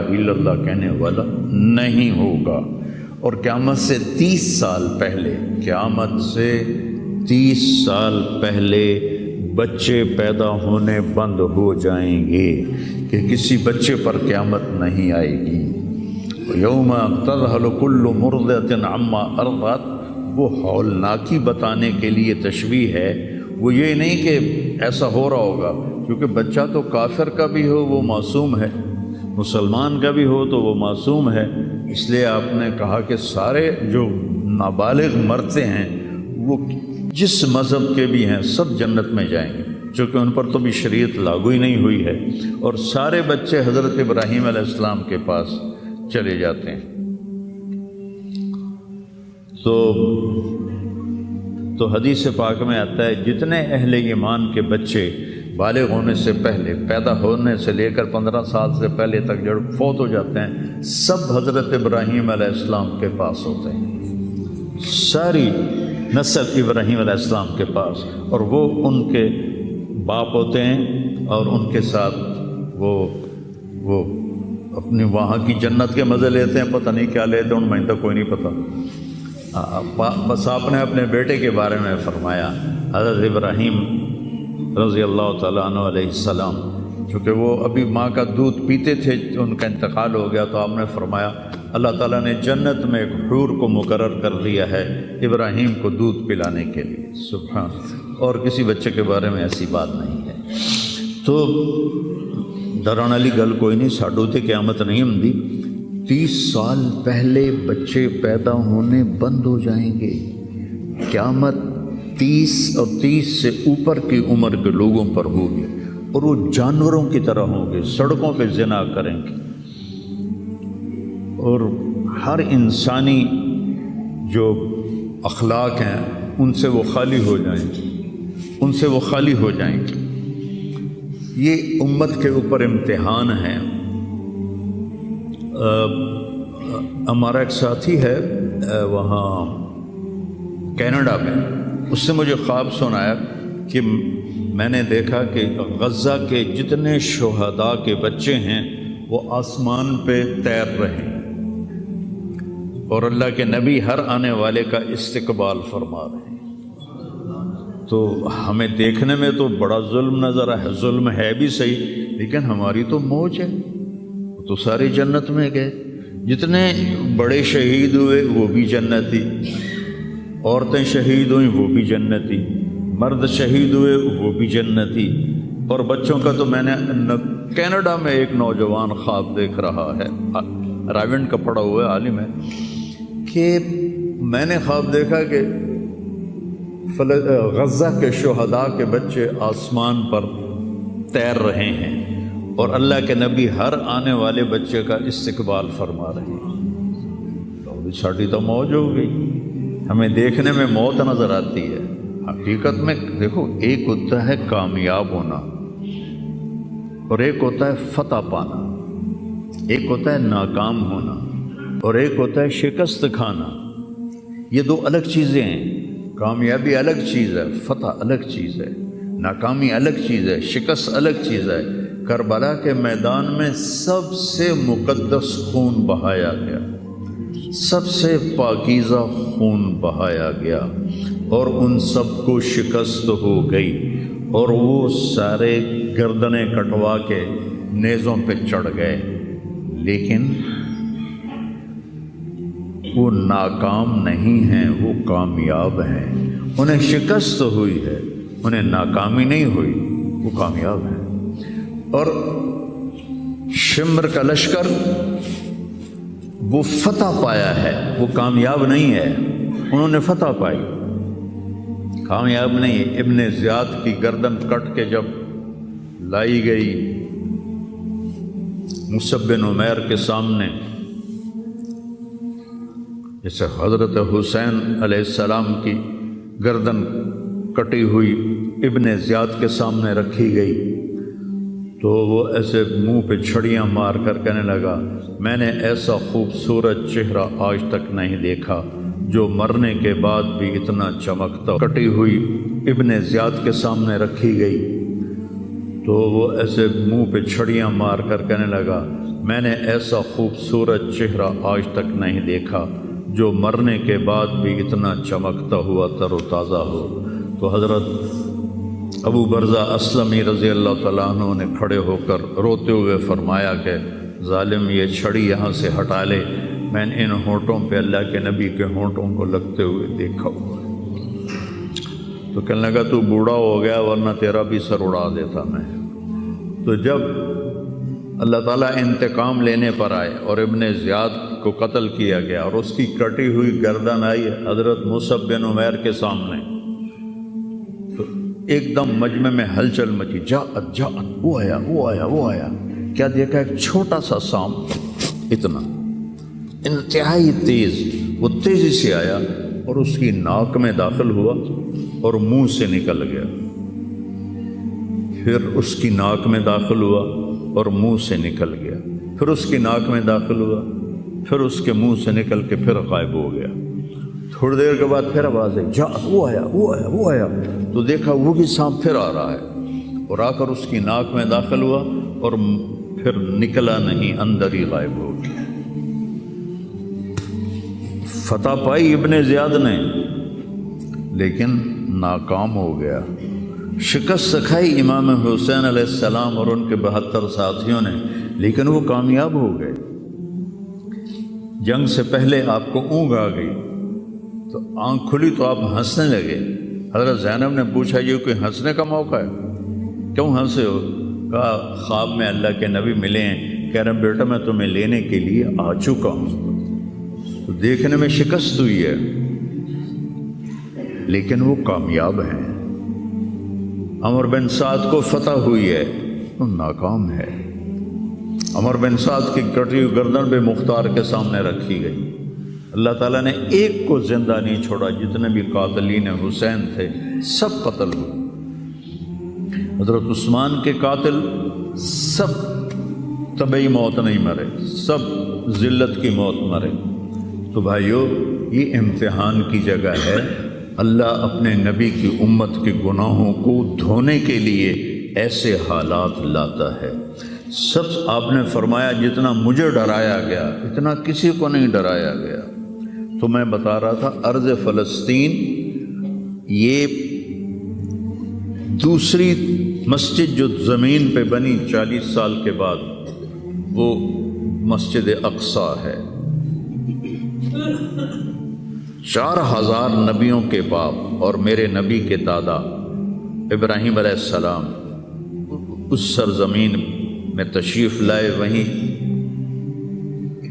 الا اللہ کہنے والا نہیں ہوگا۔ اور قیامت سے 30 سال پہلے، قیامت سے 30 سال پہلے بچے پیدا ہونے بند ہو جائیں گے کہ کسی بچے پر قیامت نہیں آئے گی۔ یوم تذہل کل مرضعۃ عما ارضعت، وہ ہولناکی بتانے کے لیے تشبیہ ہے، وہ یہ نہیں کہ ایسا ہو رہا ہوگا، کیونکہ بچہ تو کافر کا بھی ہو وہ معصوم ہے، مسلمان کا بھی ہو تو وہ معصوم ہے، اس لیے آپ نے کہا کہ سارے جو نابالغ مرتے ہیں وہ جس مذہب کے بھی ہیں سب جنت میں جائیں گے، چونکہ ان پر تو بھی شریعت لاگو ہی نہیں ہوئی ہے، اور سارے بچے حضرت ابراہیم علیہ السلام کے پاس چلے جاتے ہیں۔ تو حدیث پاک میں آتا ہے جتنے اہل ایمان کے بچے بالغ ہونے سے پہلے، پیدا ہونے سے لے کر 15 سال سے پہلے تک جو فوت ہو جاتے ہیں، سب حضرت ابراہیم علیہ السلام کے پاس ہوتے ہیں، ساری نسل ابراہیم علیہ السلام کے پاس، اور وہ ان کے باپ ہوتے ہیں، اور ان کے ساتھ وہ اپنی وہاں کی جنت کے مزے لیتے ہیں، پتہ نہیں کیا لیتے ہیں، ان تک کوئی نہیں پتہ۔ بس آپ نے اپنے بیٹے کے بارے میں فرمایا، حضرت ابراہیم رضی اللہ تعالیٰ عنہ علیہ السلام، چونکہ وہ ابھی ماں کا دودھ پیتے تھے، ان کا انتقال ہو گیا، تو آپ نے فرمایا اللہ تعالیٰ نے جنت میں ایک حور کو مقرر کر دیا ہے ابراہیم کو دودھ پلانے کے لیے، سبحان، اور کسی بچے کے بارے میں ایسی بات نہیں ہے۔ تو ڈران والی گل کوئی نہیں، ساڈو تے قیامت نہیں ہوندی، 30 سال پہلے بچے پیدا ہونے بند ہو جائیں گے، قیامت 30 اور 30 سے اوپر کی عمر کے لوگوں پر ہوگی، اور وہ جانوروں کی طرح ہوں گے، سڑکوں پہ زنا کریں گے، اور ہر انسانی جو اخلاق ہیں ان سے وہ خالی ہو جائیں گے، ان سے وہ خالی ہو جائیں گے۔ یہ امت کے اوپر امتحان ہے۔ ہمارا ایک ساتھی ہے وہاں کینیڈا میں، اس سے مجھے خواب سنایا کہ میں نے دیکھا کہ غزہ کے جتنے شہداء کے بچے ہیں وہ آسمان پہ تیر رہے ہیں، اور اللہ کے نبی ہر آنے والے کا استقبال فرما رہے ہیں۔ تو ہمیں دیکھنے میں تو بڑا ظلم نظر ہے، ظلم ہے بھی صحیح، لیکن ہماری تو موج ہے، تو سارے جنت میں گئے، جتنے بڑے شہید ہوئے وہ بھی جنتی، عورتیں شہید ہوئیں وہ بھی جنتی، مرد شہید ہوئے وہ بھی جنتی، اور بچوں کا تو میں نے کینیڈا میں ایک نوجوان خواب دیکھ رہا ہے، راونڈ کا پڑھا ہوا عالم ہے، کہ میں نے خواب دیکھا کہ غزہ کے شہداء کے بچے آسمان پر تیر رہے ہیں، اور اللہ کے نبی ہر آنے والے بچے کا استقبال فرما رہے ہیں۔ تو ساڑی تو موج ہو گئی، ہمیں دیکھنے میں موت نظر آتی ہے، حقیقت میں دیکھو ایک ہوتا ہے کامیاب ہونا، اور ایک ہوتا ہے فتح پانا، ایک ہوتا ہے ناکام ہونا، اور ایک ہوتا ہے شکست کھانا۔ یہ دو الگ چیزیں ہیں، کامیابی الگ چیز ہے، فتح الگ چیز ہے، ناکامی الگ چیز ہے، شکست الگ چیز ہے۔ کربلا کے میدان میں سب سے مقدس خون بہایا گیا، سب سے پاکیزہ خون بہایا گیا، اور ان سب کو شکست ہو گئی، اور وہ سارے گردنیں کٹوا کے نیزوں پہ چڑھ گئے، لیکن وہ ناکام نہیں ہیں، وہ کامیاب ہیں۔ انہیں شکست ہوئی ہے، انہیں ناکامی نہیں ہوئی، وہ کامیاب ہیں۔ اور شمر کا لشکر وہ فتح پایا ہے، وہ کامیاب نہیں ہے، انہوں نے فتح پائی، کامیاب نہیں۔ ابن زیاد کی گردن کٹ کے جب لائی گئی مصعب بن عمیر کے سامنے، جیسے حضرت حسین علیہ السلام کی گردن کٹی ہوئی ابن زیاد کے سامنے رکھی گئی، تو وہ ایسے منہ پہ چھڑیاں مار کر کہنے لگا، میں نے ایسا خوبصورت چہرہ آج تک نہیں دیکھا جو مرنے کے بعد بھی اتنا چمکتا۔ کٹی ہوئی ابن زیاد کے سامنے رکھی گئی، تو وہ ایسے منہ پہ چھڑیاں مار کر کہنے لگا، میں نے ایسا خوبصورت چہرہ آج تک نہیں دیکھا جو مرنے کے بعد بھی اتنا چمکتا ہوا تر و تازہ ہو۔ تو حضرت ابو برزہ اسلمی رضی اللہ تعالیٰ عنہ نے کھڑے ہو کر روتے ہوئے فرمایا کہ ظالم یہ چھڑی یہاں سے ہٹا لے، میں نے ان ہونٹوں پہ اللہ کے نبی کے ہونٹوں کو لگتے ہوئے دیکھا ہوا۔ تو کہنے لگا تو بوڑھا ہو گیا ورنہ تیرا بھی سر اڑا دیتا میں۔ تو جب اللہ تعالیٰ انتقام لینے پر آئے اور ابن زیاد کو قتل کیا گیا اور اس کی کٹی ہوئی گردن آئی حضرت مصعب بن عمیر کے سامنے، تو ایک دم مجمع میں ہلچل مچی، جاءت جاءت، وہ آیا وہ آیا وہ آیا۔ کیا دیکھا؟ ایک چھوٹا سا سانپ، اتنا انتہائی تیز، وہ تیزی سے آیا اور اس کی ناک میں داخل ہوا اور منہ سے نکل گیا، پھر اس کی ناک میں داخل ہوا اور منہ سے نکل گیا، پھر اس کی ناک میں داخل ہوا، پھر اس کے منہ سے نکل کے پھر غائب ہو گیا۔ تھوڑی دیر کے بعد پھر آواز ہے، جا وہ آیا وہ آیا وہ آیا۔ تو دیکھا وہی سانپ پھر آ رہا ہے اور آ کر اس کی ناک میں داخل ہوا اور پھر نکلا نہیں، اندر ہی غائب ہو گیا۔ فتح پائی ابن زیاد نے لیکن ناکام ہو گیا۔ شکست کھائی امام حسین علیہ السلام اور ان کے 72 ساتھیوں نے، لیکن وہ کامیاب ہو گئے۔ جنگ سے پہلے آپ کو اونگ آ گئی تو آنکھ کھلی تو آپ ہنسنے لگے۔ حضرت زینب نے پوچھا یہ کوئی ہنسنے کا موقع ہے، کیوں ہنسے ہو؟ کہا خواب میں اللہ کے نبی ملے ہیں، کہہ رہے بیٹا میں تمہیں لینے کے لیے آ چکا ہوں۔ تو دیکھنے میں شکست ہوئی ہے لیکن وہ کامیاب ہیں۔ عمر بن سعد کو فتح ہوئی ہے تو ناکام ہے۔ عمر بن سعد کی کٹی ہوئی گردن بے مختار کے سامنے رکھی گئی۔ اللہ تعالیٰ نے ایک کو زندہ نہیں چھوڑا، جتنے بھی قاتلین حسین تھے سب قتل ہوئے۔ حضرت عثمان کے قاتل سب طبعی موت نہیں مرے، سب ذلت کی موت مرے۔ تو بھائیو یہ امتحان کی جگہ ہے۔ اللہ اپنے نبی کی امت کے گناہوں کو دھونے کے لیے ایسے حالات لاتا ہے۔ سب آپ نے فرمایا جتنا مجھے ڈرایا گیا اتنا کسی کو نہیں ڈرایا گیا۔ تو میں بتا رہا تھا ارض فلسطین یہ دوسری مسجد جو زمین پہ بنی 40 سال کے بعد، وہ مسجد اقصی ہے۔ 4000 نبیوں کے باپ اور میرے نبی کے دادا ابراہیم علیہ السلام اس سرزمین میں تشریف لائے، وہیں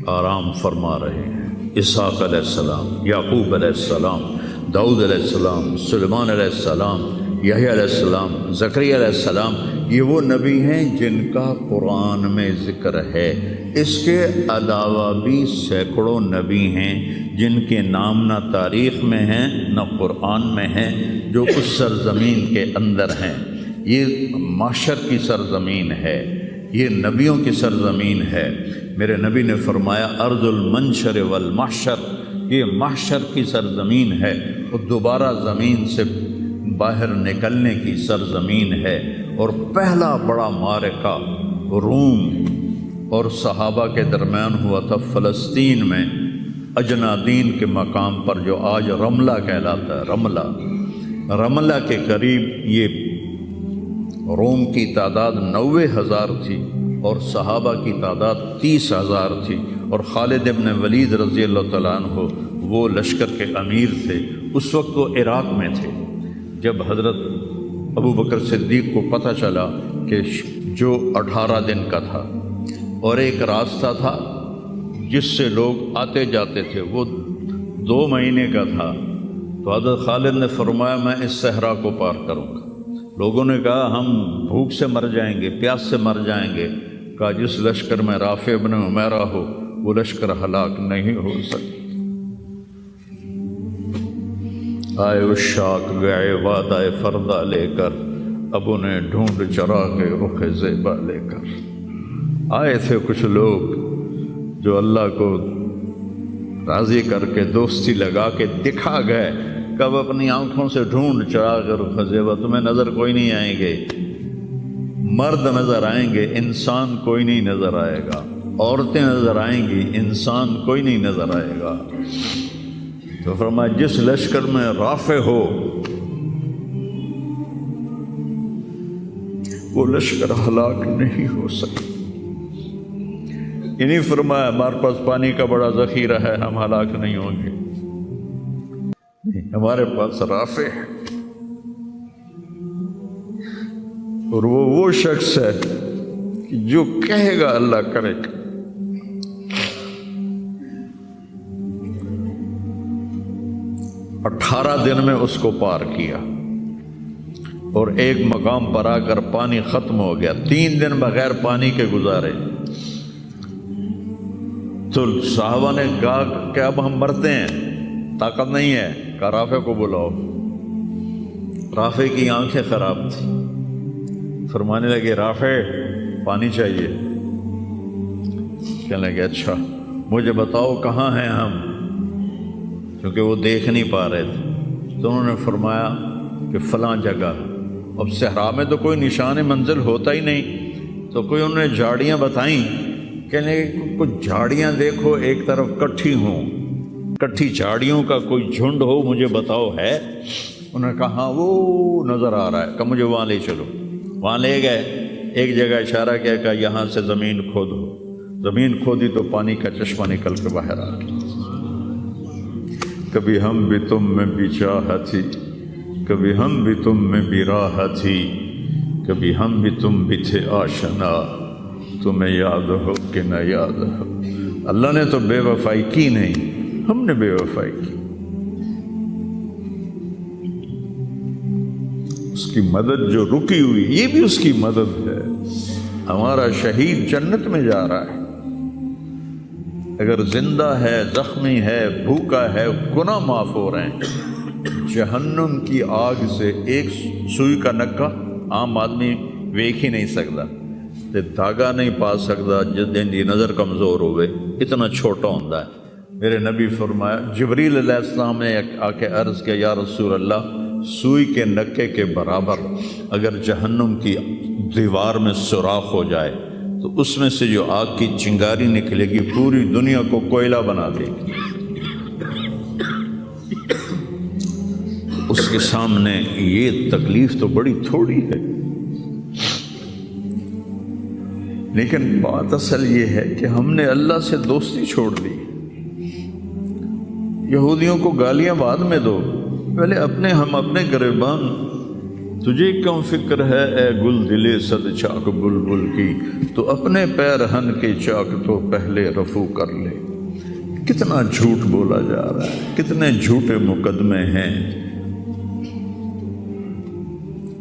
آرام فرما رہے ہیں۔ اسحاق علیہ السلام، یعقوب علیہ السلام، داؤد علیہ السلام، سلیمان علیہ السلام، یحییٰ علیہ السلام، زکریا علیہ السلام، یہ وہ نبی ہیں جن کا قرآن میں ذکر ہے۔ اس کے علاوہ بھی سینکڑوں نبی ہیں جن کے نام نہ تاریخ میں ہیں نہ قرآن میں ہیں، جو اس سرزمین کے اندر ہیں۔ یہ محشر کی سرزمین ہے، یہ نبیوں کی سرزمین ہے۔ میرے نبی نے فرمایا ارض المنشر والمحشر، یہ محشر کی سرزمین ہے اور دوبارہ زمین سے باہر نکلنے کی سرزمین ہے۔ اور پہلا بڑا معرکہ روم اور صحابہ کے درمیان ہوا تھا فلسطین میں، اجنادین کے مقام پر، جو آج رملہ کہلاتا ہے۔ رملہ کے قریب یہ روم کی تعداد 90,000 تھی اور صحابہ کی تعداد 30,000 تھی، اور خالد ابن ولید رضی اللہ تعالیٰ عنہ وہ لشکر کے امیر تھے۔ اس وقت وہ عراق میں تھے۔ جب حضرت ابو بکر صدیق کو پتہ چلا کہ جو 18 دن کا تھا اور ایک راستہ تھا جس سے لوگ آتے جاتے تھے وہ 2 مہینے کا تھا، تو حضرت خالد نے فرمایا میں اس صحرا کو پار کروں گا۔ لوگوں نے کہا ہم بھوک سے مر جائیں گے، پیاس سے مر جائیں گے۔ کہا جس لشکر میں رافع ابن عمیرہ ہو وہ لشکر ہلاک نہیں ہو سکتا۔ آئے اشاق گئے وعدہ فردہ لے کر، ابو نے ڈھونڈ چراغ رخ زیبا لے کر۔ آئے تھے کچھ لوگ جو اللہ کو راضی کر کے دوستی لگا کے دکھا گئے، کب اپنی آنکھوں سے ڈھونڈ چراغ رخ زیبا، تمہیں نظر کوئی نہیں آئیں گے، مرد نظر آئیں گے، انسان کوئی نہیں نظر آئے گا۔ عورتیں نظر آئیں گی، انسان کوئی نہیں نظر آئے گا۔ تو فرمایا جس لشکر میں رافع ہو وہ لشکر ہلاک نہیں ہو سکتا۔ انہیں فرمایا ہمارے پاس پانی کا بڑا ذخیرہ ہے، ہم ہلاک نہیں ہوں گے، نہیں، ہمارے پاس رافع ہے، اور وہ شخص ہے کہ جو کہے گا اللہ کرے گا۔ 18 دن میں اس کو پار کیا، اور ایک مقام پر آ کر پانی ختم ہو گیا، 3 دن بغیر پانی کے گزارے۔ تو صحابہ نے کہا کہ اب ہم مرتے ہیں، طاقت نہیں ہے، کہا رافع کو بلاؤ۔ رافع کی آنکھیں خراب تھی، فرمانے لگے رافع پانی چاہیے۔ کہنے لگے اچھا مجھے بتاؤ کہاں ہیں ہم، کیونکہ وہ دیکھ نہیں پا رہے تھے۔ تو انہوں نے فرمایا کہ فلاں جگہ۔ اب صحرا میں تو کوئی نشان منزل ہوتا ہی نہیں، تو کوئی انہوں نے جھاڑیاں بتائیں، کہنے لگے کچھ جھاڑیاں دیکھو ایک طرف کٹھی ہوں، کٹھی جھاڑیوں کا کوئی جھنڈ ہو، مجھے بتاؤ ہے؟ انہوں نے کہا ہاں وہ نظر آ رہا ہے، کہ مجھے وہاں لے چلو۔ وہاں لے گئے، ایک جگہ اشارہ کیا کہ یہاں سے زمین کھودو۔ زمین کھودی تو پانی کا چشمہ نکل کے باہر آ گیا۔ کبھی ہم بھی تم میں بھی چاہ تھی، کبھی ہم بھی تم میں بھی راہ تھی، کبھی ہم بھی تم بھی تھے آشنا، تمہیں یاد ہو کہ نہ یاد ہو۔ اللہ نے تو بے وفائی کی نہیں، ہم نے بے وفائی کی۔ اس کی مدد جو رکی ہوئی، یہ بھی اس کی مدد ہے۔ ہمارا شہید جنت میں جا رہا ہے، اگر زندہ ہے، زخمی ہے، بھوکا ہے، گناہ معاف ہو رہے ہیں۔ جہنم کی آگ سے ایک سوئی کا نکا عام آدمی ویکھ ہی نہیں سکتا، دھاگا نہیں پا سکتا، جس دن دی نظر کمزور ہوئے، اتنا چھوٹا ہوتا ہے۔ میرے نبی فرمایا، جبریل علیہ السلام نے آ کے عرض کیا یا رسول اللہ، سوئی کے نکے کے برابر اگر جہنم کی دیوار میں سوراخ ہو جائے تو اس میں سے جو آگ کی چنگاری نکلے گی پوری دنیا کو کوئلہ بنا دے گی۔ اس کے سامنے یہ تکلیف تو بڑی تھوڑی ہے، لیکن بات اصل یہ ہے کہ ہم نے اللہ سے دوستی چھوڑ دی۔ یہودیوں کو گالیاں بعد میں دو، پہلے ہم اپنے گریبان۔ تجھے کیوں فکر ہے اے گل دلے صد چاک بلبل کی، تو اپنے پیرہن کے چاک تو پہلے رفو کر لے۔ کتنا جھوٹ بولا جا رہا ہے، کتنے جھوٹے مقدمے ہیں،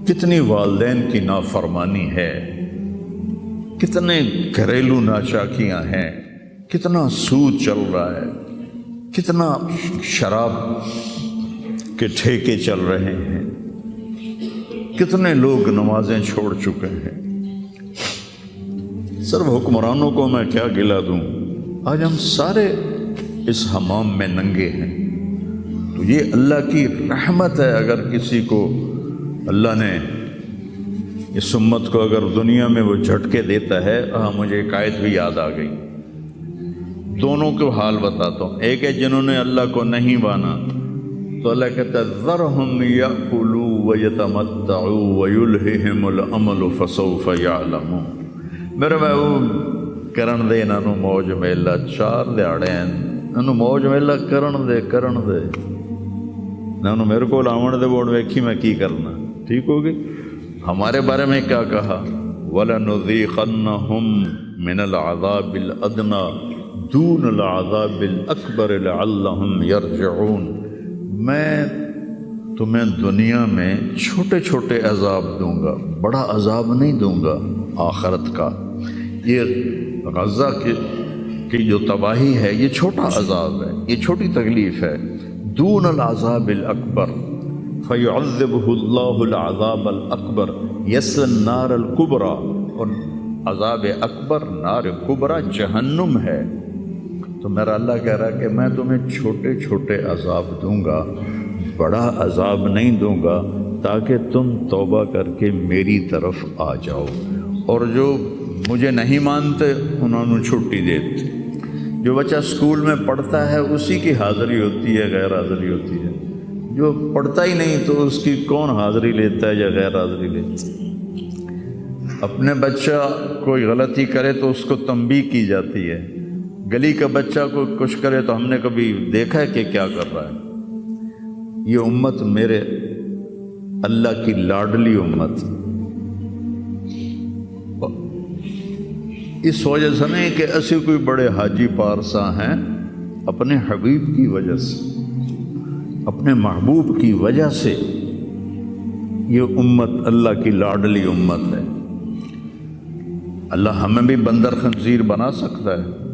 کتنی والدین کی نافرمانی ہے، کتنے گھریلو ناچاکیاں ہیں، کتنا سود چل رہا ہے، کتنا شراب کے ٹھیکے چل رہے ہیں، کتنے لوگ نمازیں چھوڑ چکے ہیں۔ صرف حکمرانوں کو میں کیا گلہ دوں، آج ہم سارے اس حمام میں ننگے ہیں۔ تو یہ اللہ کی رحمت ہے، اگر کسی کو اللہ نے اس امت کو اگر دنیا میں وہ جھٹکے دیتا ہے۔ مجھے ایک آیت بھی یاد آ گئی، دونوں کو حال بتاتا ہوں۔ ایک ہے جنہوں نے اللہ کو نہیں مانا، تو اللہ کہتا ہے ذرہم یأکلوا ویتمتعوا ویلہہم الامل فسوف یعلمون۔ میرے محبوب کرن دے انہوں موج میلا، 4 دیہڑے ہیں انہوں موج میلا کرن دے انہوں میرے کو آون دے بوڑ ویکھی میں کی کرنا، ٹھیک ہوگی۔ ہمارے بارے میں کیا کہا، وَلَنُذِيقَنَّهُم مِّنَ الْعَذَابِ الْأَدْنَىٰ دُونَ الْعَذَابِ الْأَكْبَرِ لَعَلَّهُمْ يَرْجِعُونَ۔ میں تمہیں دنیا میں چھوٹے چھوٹے عذاب دوں گا، بڑا عذاب نہیں دوں گا آخرت کا۔ یہ غزہ کی جو تباہی ہے یہ چھوٹا عذاب ہے، یہ چھوٹی تکلیف ہے۔ دون العذاب الاکبر فیعذبہ اللہ العذاب الاکبر یصلی النار الکبریٰ، اور عذاب اکبر نار کبریٰ جہنم ہے۔ تو میرا اللہ کہہ رہا ہے کہ میں تمہیں چھوٹے چھوٹے عذاب دوں گا، بڑا عذاب نہیں دوں گا، تاکہ تم توبہ کر کے میری طرف آ جاؤ۔ اور جو مجھے نہیں مانتے انہوں نے چھٹی دیتی. جو بچہ اسکول میں پڑھتا ہے اسی کی حاضری ہوتی ہے، غیر حاضری ہوتی ہے. جو پڑھتا ہی نہیں تو اس کی کون حاضری لیتا ہے یا غیر حاضری لیتا ہے. اپنے بچہ کوئی غلطی کرے تو اس کو تنبیہ کی جاتی ہے. گلی کا بچہ کوئی کچھ کرے تو ہم نے کبھی دیکھا ہے کہ کیا کر رہا ہے. یہ امت میرے اللہ کی لاڈلی امت، اس وجہ سے نہیں کہ ایسے کوئی بڑے حاجی پارسا ہیں، اپنے حبیب کی وجہ سے، اپنے محبوب کی وجہ سے یہ امت اللہ کی لاڈلی امت ہے. اللہ ہمیں بھی بندر خنزیر بنا سکتا ہے.